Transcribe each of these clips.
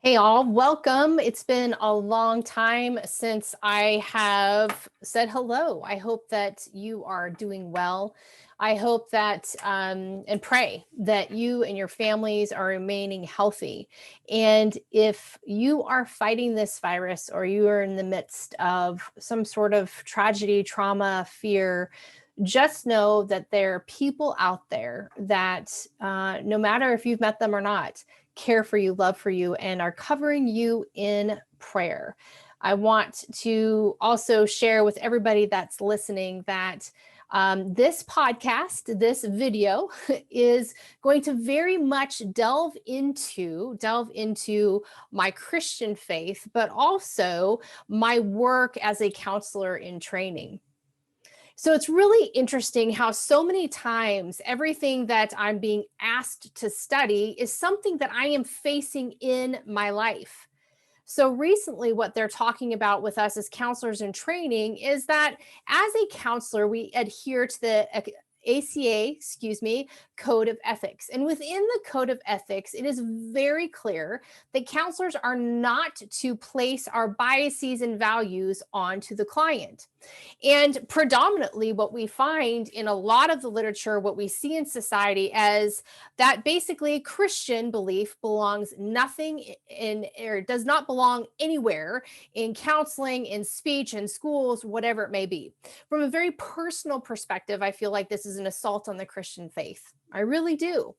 Hey all, welcome. It's been a long time since I have said hello. I hope that you are doing well. I hope that and pray that you and your families are remaining healthy. And if you are fighting this virus or you are in the midst of some sort of tragedy, trauma, fear, just know that there are people out there that no matter if you've met them or not, care for you, love for you, and are covering you in prayer. I want to also share with everybody that's listening that this podcast, this video, is going to very much delve into my Christian faith, but also my work as a counselor in training. So it's really interesting how so many times everything that I'm being asked to study is something that I am facing in my life. So recently, what they're talking about with us as counselors in training is that as a counselor, we adhere to the ACA, code of ethics. And within the code of ethics, it is very clear that counselors are not to place our biases and values onto the client. And predominantly, what we find in a lot of the literature, what we see in society, as that basically Christian belief belongs nothing in, or does not belong anywhere in counseling, in speech, in schools, whatever it may be. From a very personal perspective, I feel like this is an assault on the Christian faith. I really do.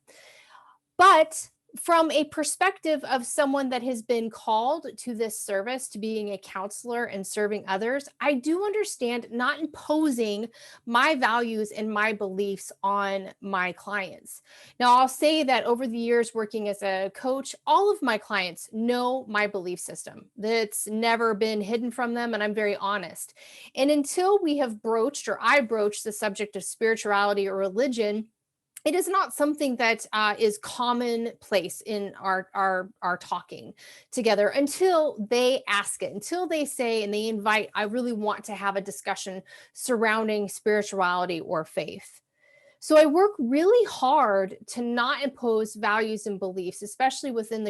But from a perspective of someone that has been called to this service, to being a counselor and serving others, I do understand not imposing my values and my beliefs on my clients. Now, I'll say that over the years working as a coach, all of my clients know my belief system. That's never been hidden from them, and I'm very honest. And until we have broached, or I broached, the subject of spirituality or religion, it is not something that is commonplace in our talking together until they ask it, until they say and they invite, I really want to have a discussion surrounding spirituality or faith. So I work really hard to not impose values and beliefs, especially within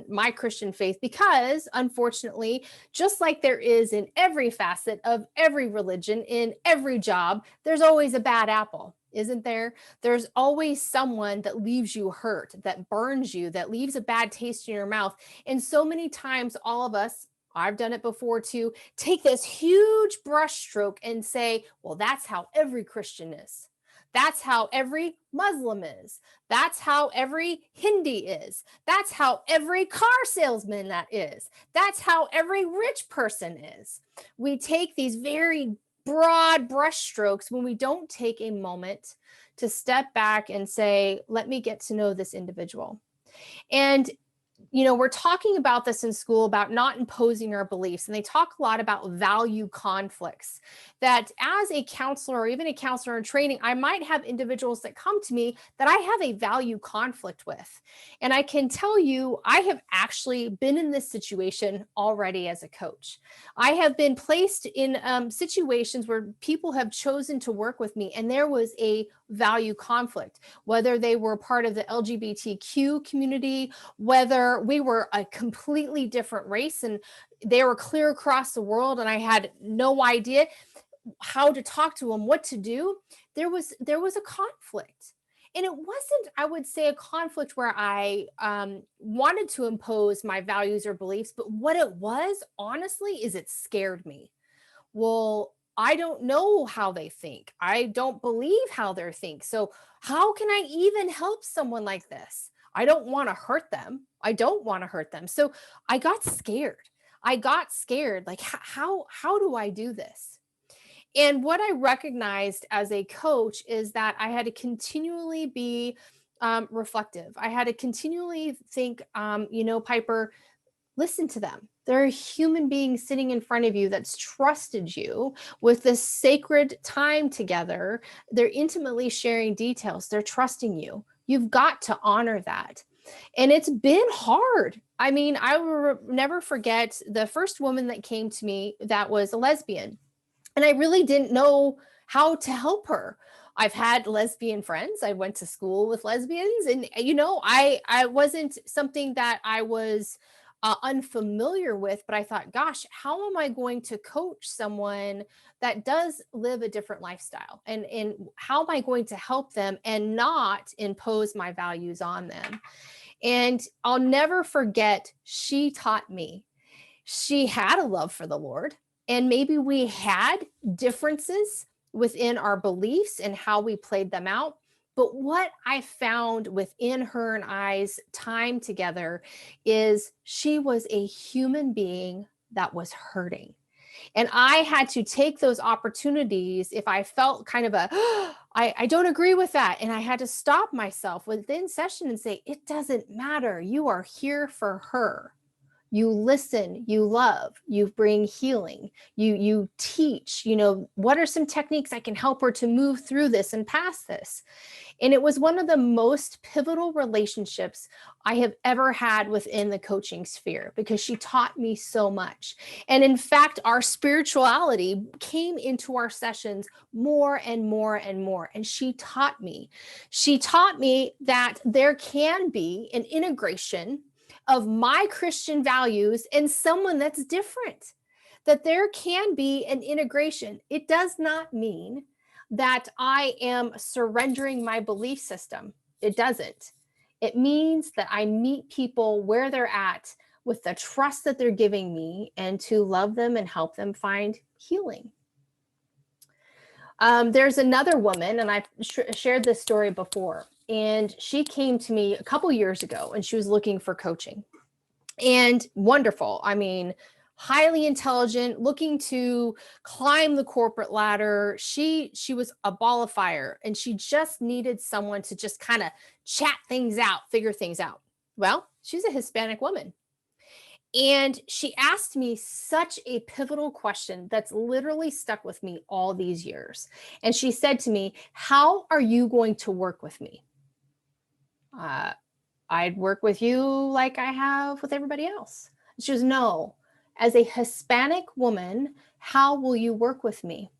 my Christian faith, because unfortunately, just like there is in every facet of every religion, in every job, there's always a bad apple. Isn't there? There's always someone that leaves you hurt, that burns you, that leaves a bad taste in your mouth. And so many times, all of us, I've done it before too, take this huge brushstroke and say, well, that's how every Christian is. That's how every Muslim is. That's how every Hindi is. That's how every car salesman that is. That's how every rich person is. We take these very broad brushstrokes when we don't take a moment to step back and say, let me get to know this individual. And we're talking about this in school about not imposing our beliefs. And they talk a lot about value conflicts. That as a counselor or even a counselor in training, I might have individuals that come to me that I have a value conflict with. And I can tell you, I have actually been in this situation already as a coach. I have been placed in situations where people have chosen to work with me, and there was a value conflict, whether they were part of the LGBTQ community, whether we were a completely different race and they were clear across the world and I had no idea how to talk to them, what to do. There was a conflict. And it wasn't, I would say, a conflict where I wanted to impose my values or beliefs, but what it was, honestly, is it scared me. Well, I don't know how they think. I don't believe how they think. So, how can I even help someone like this? I don't want to hurt them. I don't want to hurt them. So, I got scared. I got scared. Like, how do I do this? And what I recognized as a coach is that I had to continually be reflective. I had to continually think, Piper, listen to them. They're a human being sitting in front of you that's trusted you with this sacred time together. They're intimately sharing details. They're trusting you. You've got to honor that. And it's been hard. I mean, I will never forget the first woman that came to me that was a lesbian. And I really didn't know how to help her. I've had lesbian friends. I went to school with lesbians, and I wasn't something that I was unfamiliar with, but I thought, gosh, how am I going to coach someone that does live a different lifestyle? And how am I going to help them and not impose my values on them? And I'll never forget, she taught me. She had a love for the Lord, and maybe we had differences within our beliefs and how we played them out. But what I found within her and I's time together is she was a human being that was hurting. And I had to take those opportunities if I felt kind of a, I don't agree with that. And I had to stop myself within session and say, it doesn't matter. You are here for her. You listen, you love, you bring healing, you teach, what are some techniques I can help her to move through this and past this. And it was one of the most pivotal relationships I have ever had within the coaching sphere, because she taught me so much. And in fact, our spirituality came into our sessions more and more and more. And she taught me that there can be an integration of my Christian values and someone that's different, that there can be an integration. It does not mean that I am surrendering my belief system. It doesn't. It means that I meet people where they're at with the trust that they're giving me, and to love them and help them find healing. There's another woman, and I've shared this story before, and she came to me a couple years ago, and she was looking for coaching. And wonderful. I mean, highly intelligent, looking to climb the corporate ladder. She was a ball of fire, and she just needed someone to just kind of chat things out, figure things out. Well, she's a Hispanic woman. And she asked me such a pivotal question that's literally stuck with me all these years. And she said to me, "How are you going to work with me?" I'd work with you like I have with everybody else. She goes, "No, as a Hispanic woman, how will you work with me?"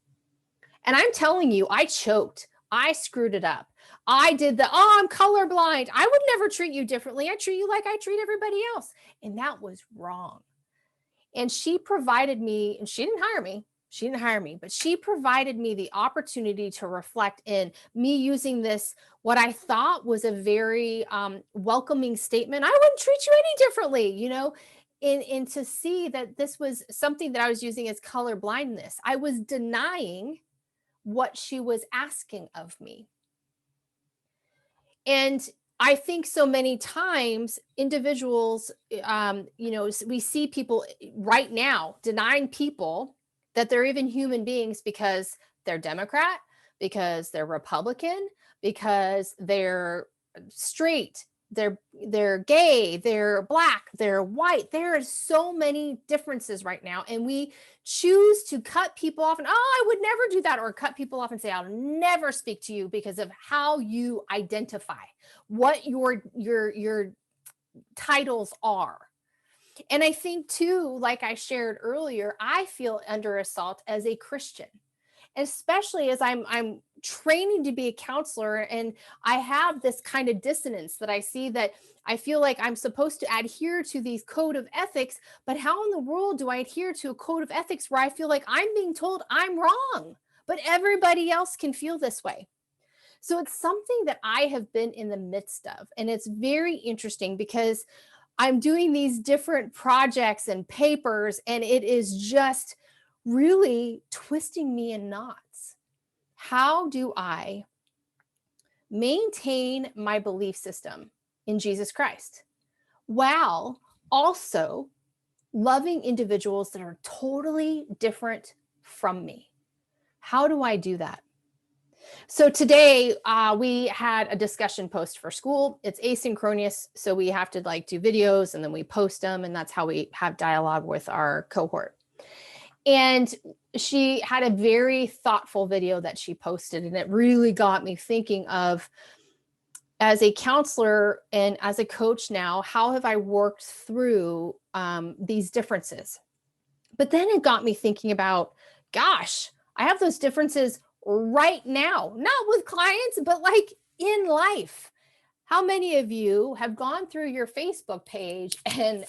And I'm telling you, I choked. I screwed it up. I did I'm colorblind. I would never treat you differently. I treat you like I treat everybody else. And that was wrong. And she provided me, and she didn't hire me. She didn't hire me, but she provided me the opportunity to reflect in me using this, what I thought was a very welcoming statement. I wouldn't treat you any differently, and to see that this was something that I was using as color blindness. I was denying what she was asking of me. And I think so many times individuals, we see people right now denying people that they're even human beings because they're Democrat, because they're Republican, because they're straight, they're gay, they're black, they're white. There are so many differences right now, and we choose to cut people off and, I would never do that, or cut people off and say, I'll never speak to you because of how you identify, what your titles are. And I think too, like I shared earlier, I feel under assault as a Christian, especially as I'm training to be a counselor, and I have this kind of dissonance that I see, that I feel like I'm supposed to adhere to these code of ethics, but how in the world do I adhere to a code of ethics where I feel like I'm being told I'm wrong, but everybody else can feel this way? So it's something that I have been in the midst of, and it's very interesting because I'm doing these different projects and papers, and it is just really twisting me in knots. How do I maintain my belief system in Jesus Christ while also loving individuals that are totally different from me? How do I do that? So today we had a discussion post for school. It's asynchronous, so we have to do videos and then we post them, and that's how we have dialogue with our cohort. And she had a very thoughtful video that she posted, and it really got me thinking of, as a counselor and as a coach now, how have I worked through these differences? But then it got me thinking about, gosh, I have those differences right now, not with clients, but in life. How many of you have gone through your Facebook page and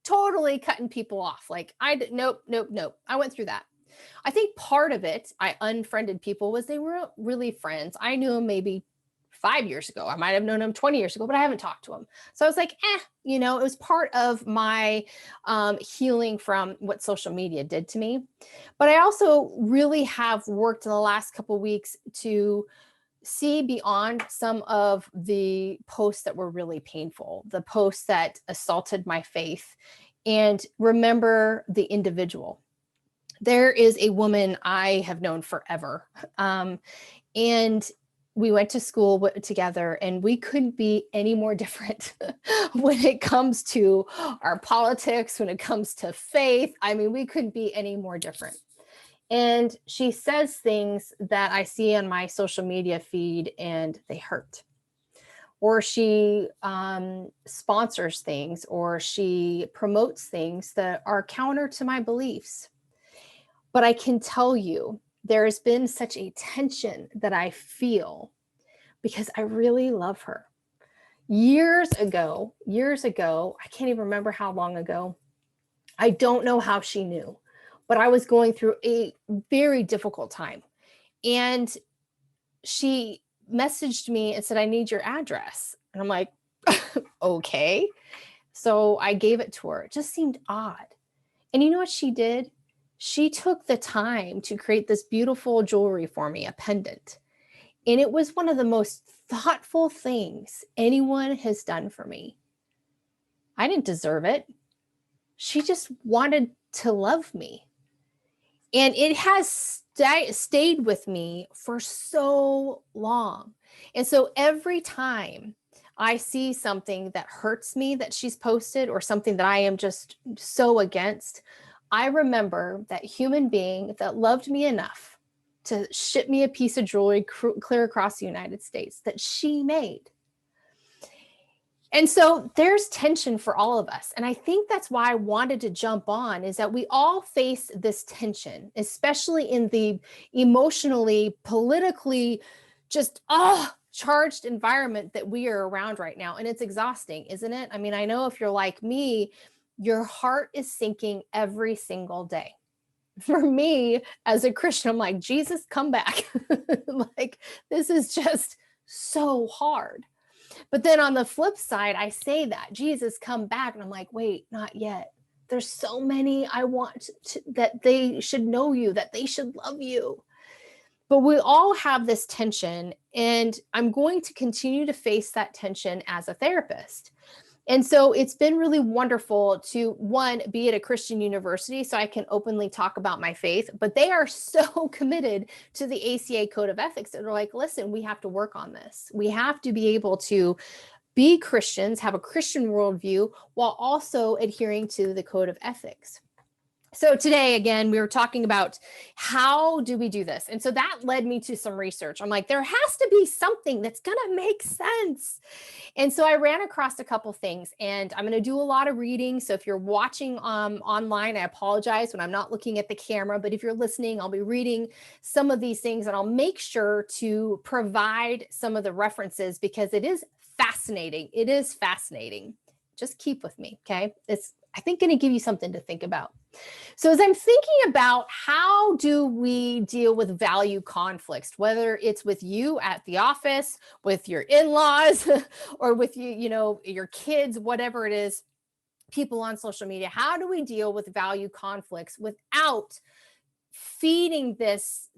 totally cutting people off. Like nope, nope, nope. I went through that. I think part of it, I unfriended people was they weren't really friends. I knew them maybe 5 years ago. I might have known them 20 years ago, but I haven't talked to them. So I was like, it was part of my healing from what social media did to me. But I also really have worked in the last couple of weeks to see beyond some of the posts that were really painful, the posts that assaulted my faith, and remember the individual. There is a woman I have known forever. And we went to school together, and we couldn't be any more different when it comes to our politics, when it comes to faith. I mean, we couldn't be any more different. And she says things that I see on my social media feed and they hurt. Or she sponsors things, or she promotes things that are counter to my beliefs. But I can tell you, there has been such a tension that I feel because I really love her. Years ago, I can't even remember how long ago. I don't know how she knew, but I was going through a very difficult time. And she messaged me and said, I need your address. And I'm like, okay. So I gave it to her. It just seemed odd. And you know what she did? She took the time to create this beautiful jewelry for me, a pendant. And it was one of the most thoughtful things anyone has done for me. I didn't deserve it. She just wanted to love me. And it has stayed with me for so long. And so every time I see something that hurts me that she's posted, or something that I am just so against, I remember that human being that loved me enough to ship me a piece of jewelry clear across the United States that she made. And so there's tension for all of us. And I think that's why I wanted to jump on, is that we all face this tension, especially in the emotionally, politically, just charged environment that we are around right now. And it's exhausting, isn't it? I mean, I know if you're like me, your heart is sinking every single day. For me, as a Christian, I'm like, Jesus, come back. Like, this is just so hard. But then on the flip side, I say that, Jesus, come back. And I'm like, wait, not yet. There's so many I want that they should know you, that they should love you. But we all have this tension, and I'm going to continue to face that tension as a therapist. And so it's been really wonderful to, one, be at a Christian university so I can openly talk about my faith, but they are so committed to the ACA Code of Ethics that they're like, listen, we have to work on this. We have to be able to be Christians, have a Christian worldview, while also adhering to the Code of Ethics. So today, again, we were talking about how do we do this? And so that led me to some research. I'm like, there has to be something that's going to make sense. And so I ran across a couple things, and I'm going to do a lot of reading. So if you're watching online, I apologize when I'm not looking at the camera, but if you're listening, I'll be reading some of these things, and I'll make sure to provide some of the references because it is fascinating. It is fascinating. Just keep with me, okay? It's, I think, going to give you something to think about. So as I'm thinking about how do we deal with value conflicts, whether it's with you at the office, with your in-laws, or with your kids, whatever it is, people on social media, how do we deal with value conflicts without feeding this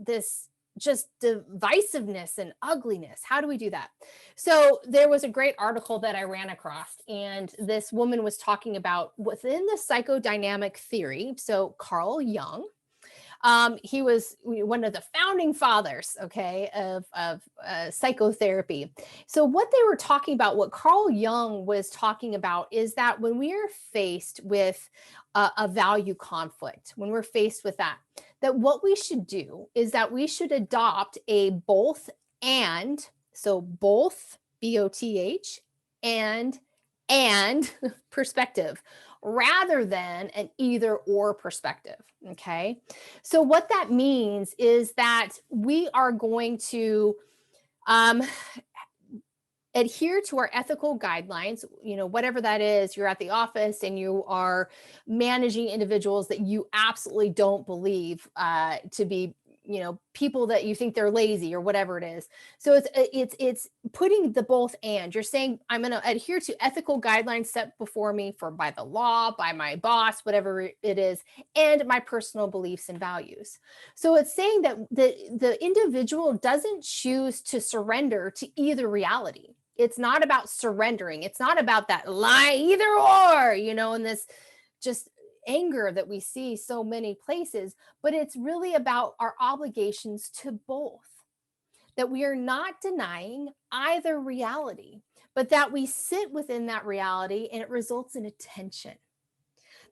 just divisiveness and ugliness? How do we do that? So there was a great article that I ran across, and this woman was talking about within the psychodynamic theory. So Carl Jung, he was one of the founding fathers, okay, of psychotherapy. So what they were talking about, what Carl Jung was talking about, is that when we are faced with a value conflict, when we're faced with that what we should do is that we should adopt a both and, so both, BOTH, and perspective, rather than an either or perspective. Okay. So what that means is that we are going to adhere to our ethical guidelines, whatever that is. You're at the office and you are managing individuals that you absolutely don't believe to be, people that you think they're lazy or whatever it is. So it's putting the both and. You're saying, I'm going to adhere to ethical guidelines set before me by the law, by my boss, whatever it is, and my personal beliefs and values. So it's saying that the individual doesn't choose to surrender to either reality. It's not about surrendering. It's not about that lie, either or, and this just anger that we see so many places, but it's really about our obligations to both. That we are not denying either reality, but that we sit within that reality and it results in a tension.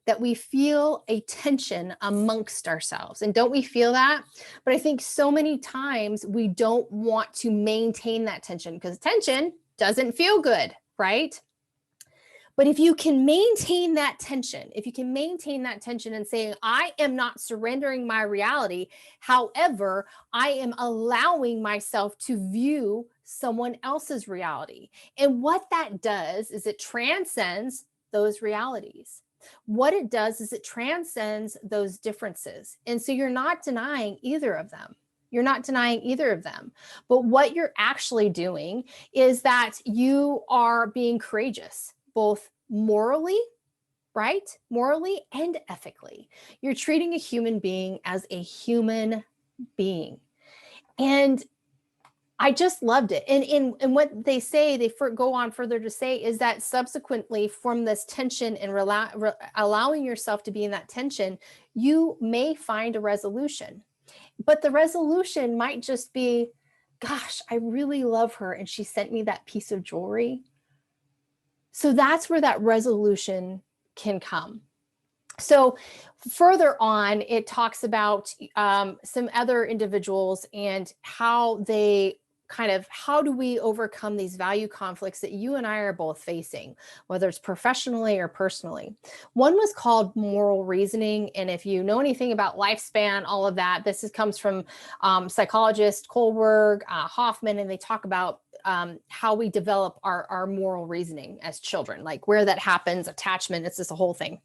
That we feel a tension amongst ourselves. And don't we feel that? But I think so many times we don't want to maintain that tension because tension doesn't feel good, right? But if you can maintain that tension, and saying, I am not surrendering my reality, however, I am allowing myself to view someone else's reality. And what that does is it transcends those realities. What it does is it transcends those differences. And so you're not denying either of them. But what you're actually doing is that you are being courageous, both morally, right? Morally and ethically. You're treating a human being as a human being. And I just loved it. And what they say, they go on further to say, is that subsequently from this tension and allowing yourself to be in that tension, you may find a resolution. But the resolution might just be, gosh, I really love her and she sent me that piece of jewelry. So that's where that resolution can come. So further on, it talks about some other individuals and how do we overcome these value conflicts that you and I are both facing, whether it's professionally or personally. One was called moral reasoning. And if you know anything about lifespan, all of that, comes from psychologist Kohlberg, Hoffman, and they talk about how we develop our moral reasoning as children, like where that happens, attachment, it's just a whole thing.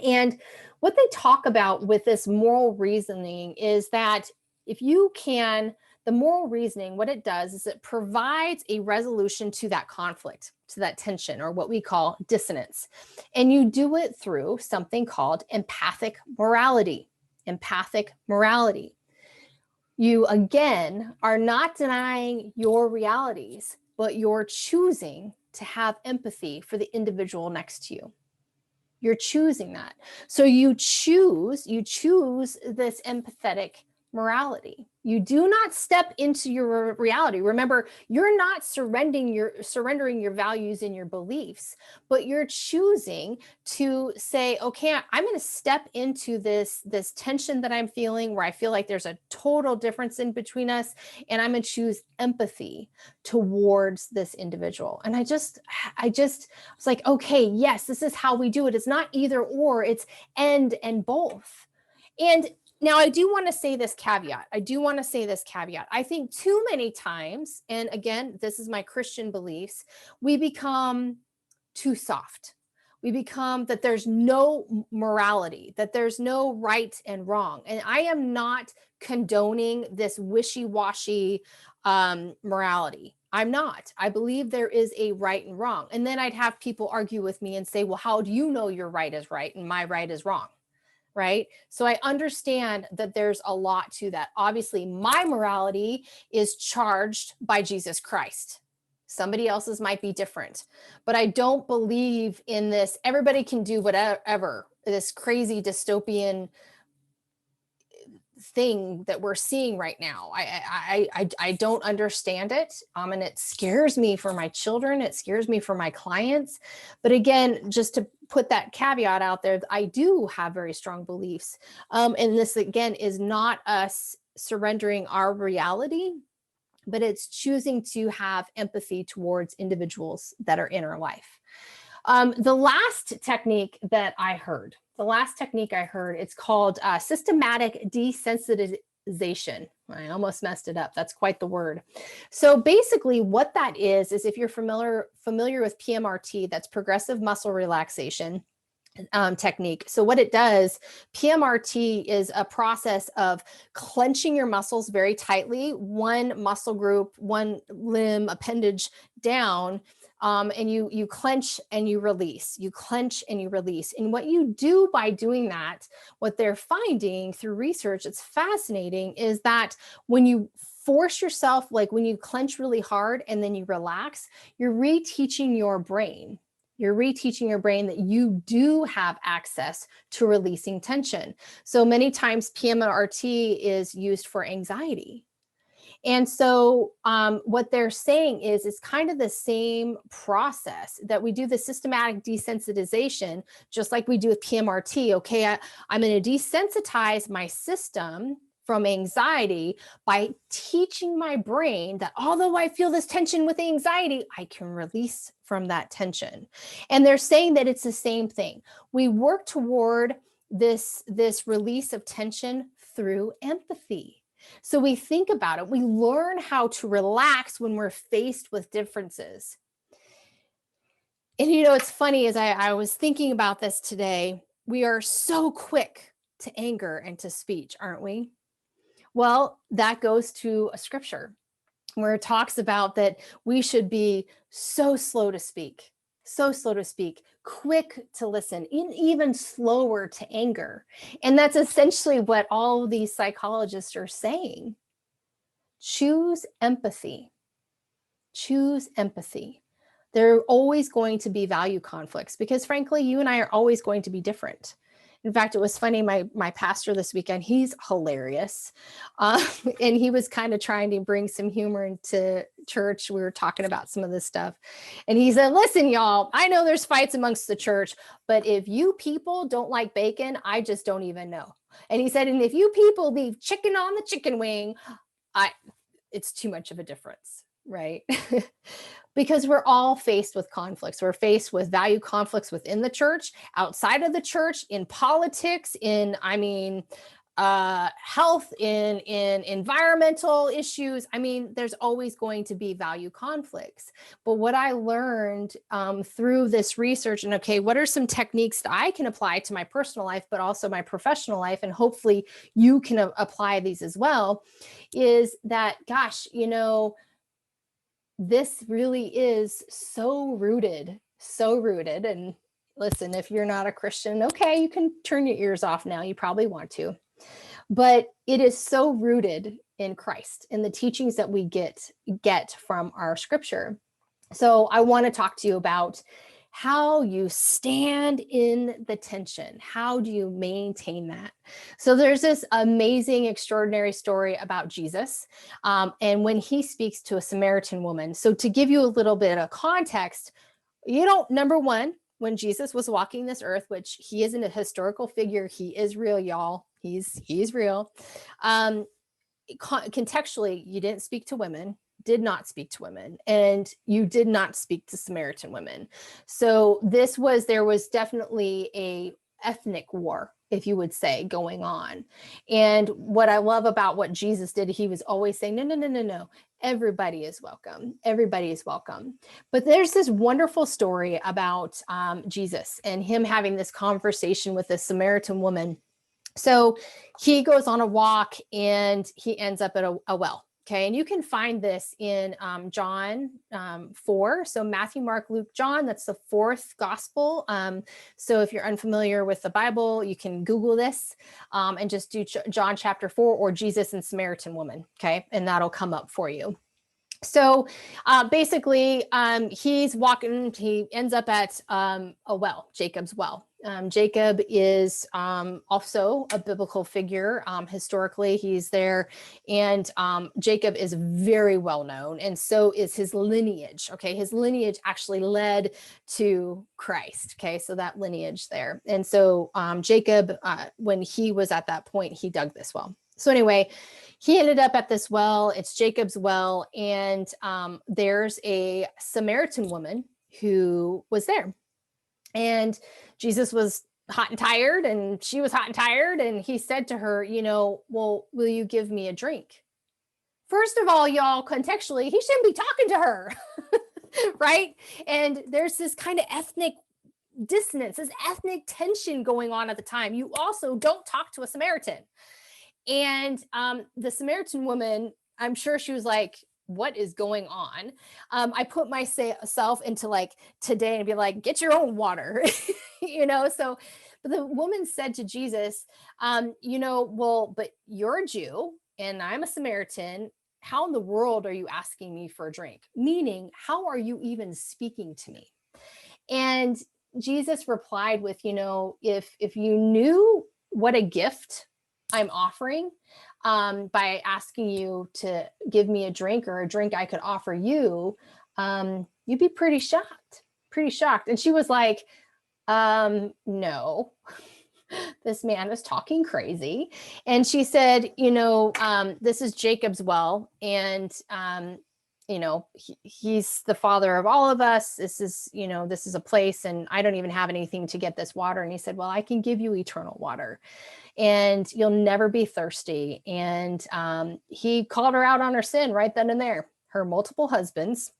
And what they talk about with this moral reasoning is that the moral reasoning, what it does is it provides a resolution to that conflict, to that tension, or what we call dissonance. And you do it through something called empathic morality. You, again, are not denying your realities, but you're choosing to have empathy for the individual next to you. You're choosing that. So you choose this empathetic morality. You do not step into your reality. Remember, you're not surrendering your values and your beliefs, but you're choosing to say, okay, I'm going to step into this tension that I'm feeling where I feel like there's a total difference in between us, and I'm going to choose empathy towards this individual. And I was like, okay, yes, this is how we do it. It's not either or, it's and both. And now, I do want to say this caveat. I think too many times, and again, this is my Christian beliefs, we become too soft. We become that there's no morality, that there's no right and wrong. And I am not condoning this wishy-washy morality. I'm not. I believe there is a right and wrong. And then I'd have people argue with me and say, well, how do you know your right is right and my right is wrong? Right? So I understand that there's a lot to that. Obviously, my morality is charged by Jesus Christ. Somebody else's might be different, but I don't believe in this. Everybody can do whatever, this crazy dystopian thing that we're seeing right now. I don't understand it. And it scares me for my children. It scares me for my clients. But again, just to put that caveat out there, I do have very strong beliefs. And this, again, is not us surrendering our reality, but it's choosing to have empathy towards individuals that are in our life. The last technique I heard, it's called systematic Desensitization. I almost messed it up. That's quite the word. So basically what that is if you're familiar with PMRT, that's progressive muscle relaxation technique. So what it does, PMRT is a process of clenching your muscles very tightly, one muscle group, one limb, appendage down, and you clench and you release, you clench and you release. And what you do by doing that, what they're finding through research, it's fascinating, is that when you force yourself, like when you clench really hard and then you relax, you're reteaching your brain. You're reteaching your brain that you do have access to releasing tension. So many times PMRT is used for anxiety. And so what they're saying is it's kind of the same process that we do the systematic desensitization, just like we do with PMRT. Okay, I'm going to desensitize my system from anxiety by teaching my brain that although I feel this tension with anxiety, I can release from that tension. And they're saying that it's the same thing. We work toward this release of tension through empathy. So we think about it. We learn how to relax when we're faced with differences. And it's funny, as I was thinking about this today, we are so quick to anger and to speech, aren't we? Well, that goes to a scripture where it talks about that we should be so slow to speak, quick to listen, and even slower to anger. And that's essentially what all these psychologists are saying. Choose empathy. Choose empathy. There are always going to be value conflicts because, frankly, you and I are always going to be different. In fact, it was funny, my pastor this weekend, he's hilarious. And he was kind of trying to bring some humor into church. We were talking about some of this stuff. And he said, listen, y'all, I know there's fights amongst the church, but if you people don't like bacon, I just don't even know. And he said, and if you people leave chicken on the chicken wing, it's too much of a difference, right? Because we're all faced with conflicts. We're faced with value conflicts within the church, outside of the church, in politics, in health, in environmental issues. There's always going to be value conflicts. But what I learned through this research, and okay, what are some techniques that I can apply to my personal life, but also my professional life, and hopefully you can apply these as well, is that, gosh, this really is so rooted. And listen, if you're not a Christian, okay, you can turn your ears off now. You probably want to. But it is so rooted in Christ, in the teachings that we get from our scripture. So I want to talk to you about how you stand in the tension. How do you maintain that? So there's this amazing, extraordinary story about Jesus, and when he speaks to a Samaritan woman. So to give you a little bit of context, number one, when Jesus was walking this earth, which he isn't a historical figure, he is real, y'all. He's real. Contextually, you didn't speak to women. Did not speak to women, and you did not speak to Samaritan women. So there was definitely a ethnic war, if you would say, going on. And what I love about what Jesus did, he was always saying, no, everybody is welcome. Everybody is welcome. But there's this wonderful story about Jesus and him having this conversation with a Samaritan woman. So he goes on a walk and he ends up at a well. Okay, and you can find this in John 4. So Matthew, Mark, Luke, John, that's the fourth gospel. So if you're unfamiliar with the Bible, you can Google this and just do John chapter 4 or Jesus and Samaritan woman. Okay, and that'll come up for you. So basically, he's walking, he ends up at a well, Jacob's well. Jacob is also a biblical figure. Historically, he's there. And Jacob is very well known. And so is his lineage. Okay. His lineage actually led to Christ. Okay. So that lineage there. And so Jacob, when he was at that point, he dug this well. So anyway, he ended up at this well. It's Jacob's well. And there's a Samaritan woman who was there. And Jesus was hot and tired, and she was hot and tired. And he said to her, well, will you give me a drink? First of all, y'all, contextually, he shouldn't be talking to her, right? And there's this kind of ethnic dissonance, this ethnic tension going on at the time. You also don't talk to a Samaritan. And the Samaritan woman, I'm sure she was like, what is going on? I put myself into like today and be like, get your own water, So, but the woman said to Jesus, well, but you're a Jew and I'm a Samaritan. How in the world are you asking me for a drink? Meaning, how are you even speaking to me? And Jesus replied with, if you knew what a gift I'm offering by asking you to give me a drink or a drink I could offer you, you'd be pretty shocked. And she was like, no, this man is talking crazy. And she said, this is Jacob's well. And, he's the father of all of us. This is a place, and I don't even have anything to get this water. And he said, well, I can give you eternal water and you'll never be thirsty. And he called her out on her sin right then and there, her multiple husbands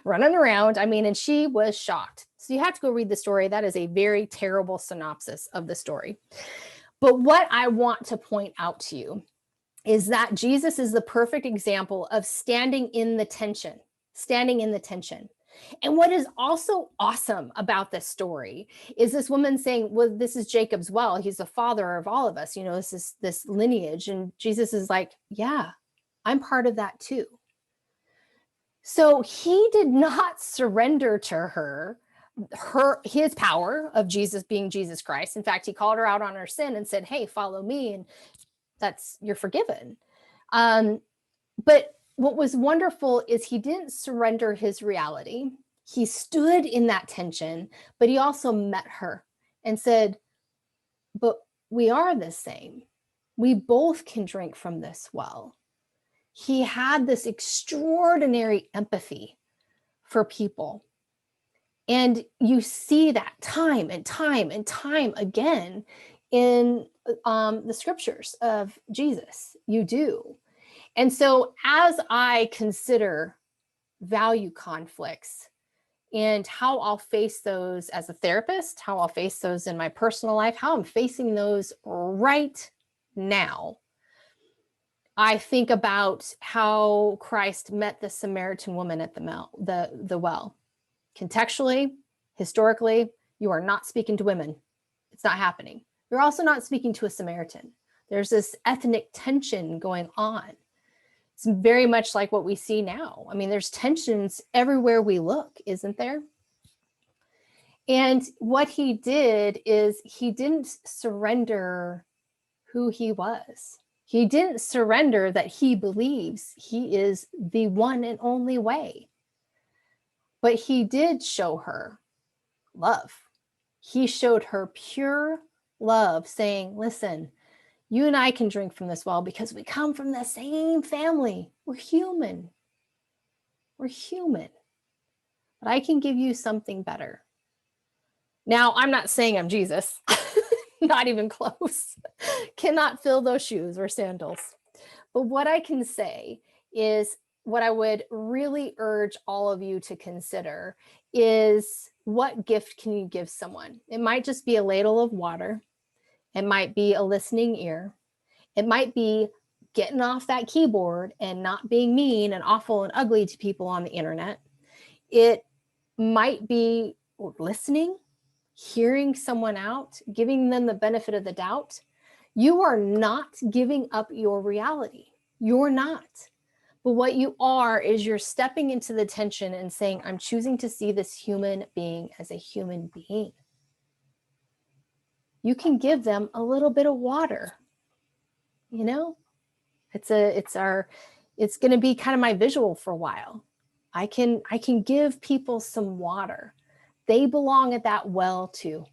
running around. And she was shocked. So you have to go read the story. That is a very terrible synopsis of the story. But what I want to point out to you is that Jesus is the perfect example of standing in the tension. And what is also awesome about this story is this woman saying, well, this is Jacob's well. He's the father of all of us. This is this lineage. And Jesus is like, yeah, I'm part of that too. So he did not surrender to her his power of Jesus being Jesus Christ. In fact, he called her out on her sin and said, hey, follow me. And you're forgiven. But what was wonderful is he didn't surrender his reality. He stood in that tension, but he also met her and said, but we are the same. We both can drink from this well. He had this extraordinary empathy for people. And you see that time and time and time again in the scriptures of Jesus. You do. And so as I consider value conflicts and how I'll face those as a therapist, how I'll face those in my personal life, how I'm facing those right now, I think about how Christ met the Samaritan woman at the well. Contextually, historically, you are not speaking to women. It's not happening. You're also not speaking to a Samaritan. There's this ethnic tension going on. It's very much like what we see now. There's tensions everywhere we look, isn't there? And what he did is he didn't surrender who he was. He didn't surrender that he believes he is the one and only way. But he did show her love. He showed her pure love, saying, listen, you and I can drink from this well because we come from the same family. We're human. But I can give you something better. Now, I'm not saying I'm Jesus. Not even close. Cannot fill those shoes or sandals. But what I can say is, what I would really urge all of you to consider is, what gift can you give someone? It might just be a ladle of water. It might be a listening ear. It might be getting off that keyboard and not being mean and awful and ugly to people on the internet. It might be listening, hearing someone out, giving them the benefit of the doubt. You are not giving up your reality. You're not. But what you are is you're stepping into the tension and saying, I'm choosing to see this human being as a human being. You can give them a little bit of water. It's going to be kind of my visual for a while. I can give people some water. They belong at that well too.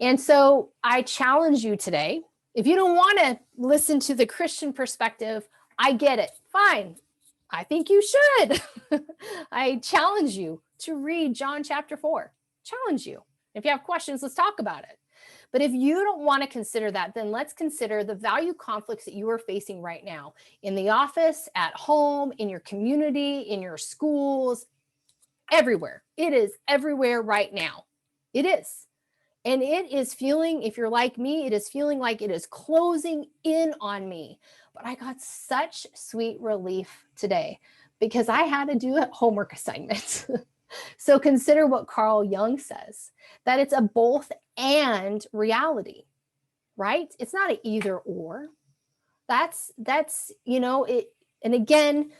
And so I challenge you today. If you don't want to listen to the Christian perspective, I get it. Fine. I think you should. I challenge you to read John chapter 4. Challenge you. If you have questions, let's talk about it. But if you don't want to consider that, then let's consider the value conflicts that you are facing right now in the office, at home, in your community, in your schools, everywhere. It is everywhere right now. It is. And it is feeling, if you're like me, it is feeling like it is closing in on me. But I got such sweet relief today because I had to do a homework assignment. So consider what Carl Jung says, that it's a both and reality, right? It's not an either or. That's it. And again,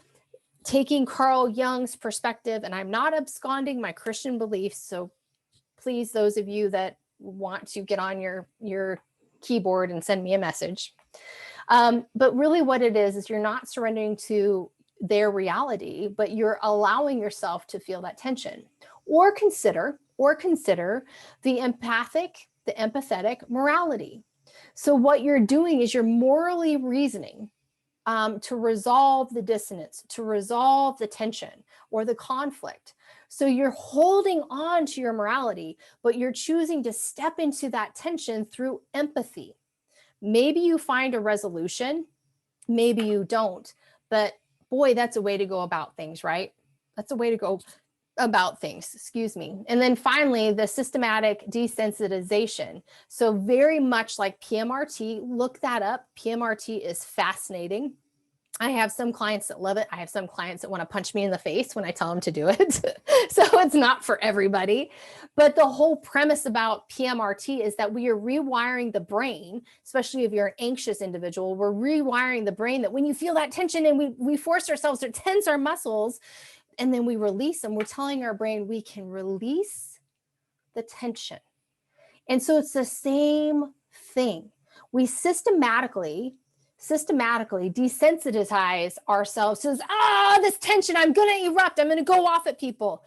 taking Carl Jung's perspective, and I'm not absconding my Christian beliefs. So please, those of you that want to get on your keyboard and send me a message. But really what it is you're not surrendering to their reality, but you're allowing yourself to feel that tension. Or consider the empathetic morality. So what you're doing is you're morally reasoning to resolve the dissonance, to resolve the tension or the conflict. So you're holding on to your morality, but you're choosing to step into that tension through empathy. Maybe you find a resolution, maybe you don't, but boy, that's a way to go about things, right? That's a way to go about things, excuse me. And then finally, the systematic desensitization. So very much like PMRT, look that up. PMRT is fascinating. I have some clients that love it. I have some clients that want to punch me in the face when I tell them to do it. So it's not for everybody. But the whole premise about PMRT is that we are rewiring the brain, especially if you're an anxious individual, we're rewiring the brain that when you feel that tension and we force ourselves to tense our muscles and then we release them, we're telling our brain we can release the tension. And so it's the same thing. We systematically desensitize ourselves to this tension. I'm going to erupt. I'm going to go off at people.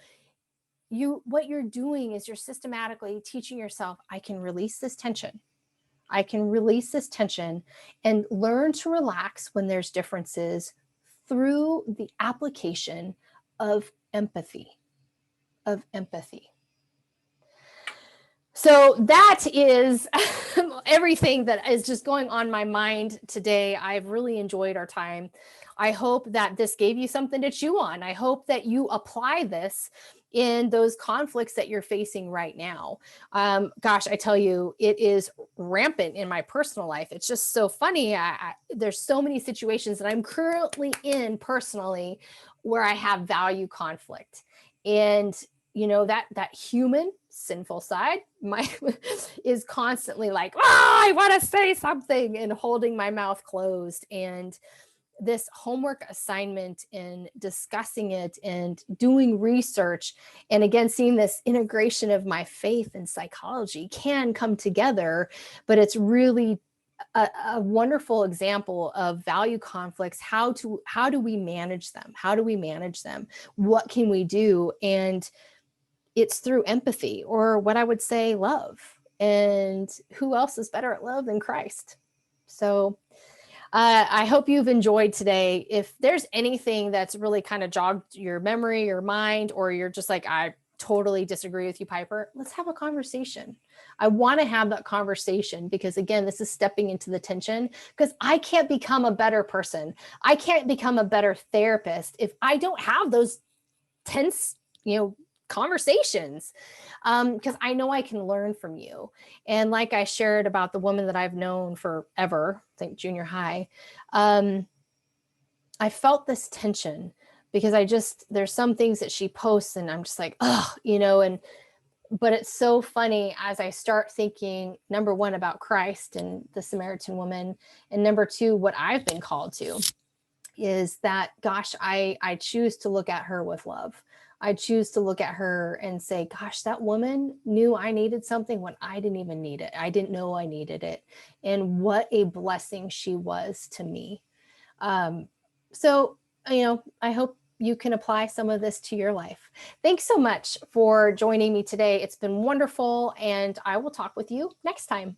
What you're doing is you're systematically teaching yourself, I can release this tension. I can release this tension and learn to relax when there's differences through the application of empathy. So that is everything that is just going on my mind today. I've really enjoyed our time. I hope that this gave you something to chew on. I hope that you apply this in those conflicts that you're facing right now. Gosh, I tell you, it is rampant in my personal life. It's just so funny. There's so many situations that I'm currently in personally where I have value conflict. And that human sinful side is constantly like, I want to say something, and holding my mouth closed. And this homework assignment and discussing it and doing research, and again, seeing this integration of my faith and psychology can come together, but it's really a wonderful example of value conflicts. How do we manage them? What can we do? And it's through empathy, or what I would say, love. And who else is better at love than Christ? So I hope you've enjoyed today. If there's anything that's really kind of jogged your memory, your mind, or you're just like, I totally disagree with you, Piper, let's have a conversation. I want to have that conversation because, again, this is stepping into the tension, because I can't become a better person. I can't become a better therapist if I don't have those tense, conversations, because I know I can learn from you. And like I shared about the woman that I've known forever, I think junior high, I felt this tension because there's some things that she posts and I'm just like, but it's so funny as I start thinking, number one, about Christ and the Samaritan woman, and number two, what I've been called to is that, gosh, I choose to look at her with love. I choose to look at her and say, gosh, that woman knew I needed something when I didn't even need it. I didn't know I needed it. And what a blessing she was to me. So, I hope you can apply some of this to your life. Thanks so much for joining me today. It's been wonderful, and I will talk with you next time.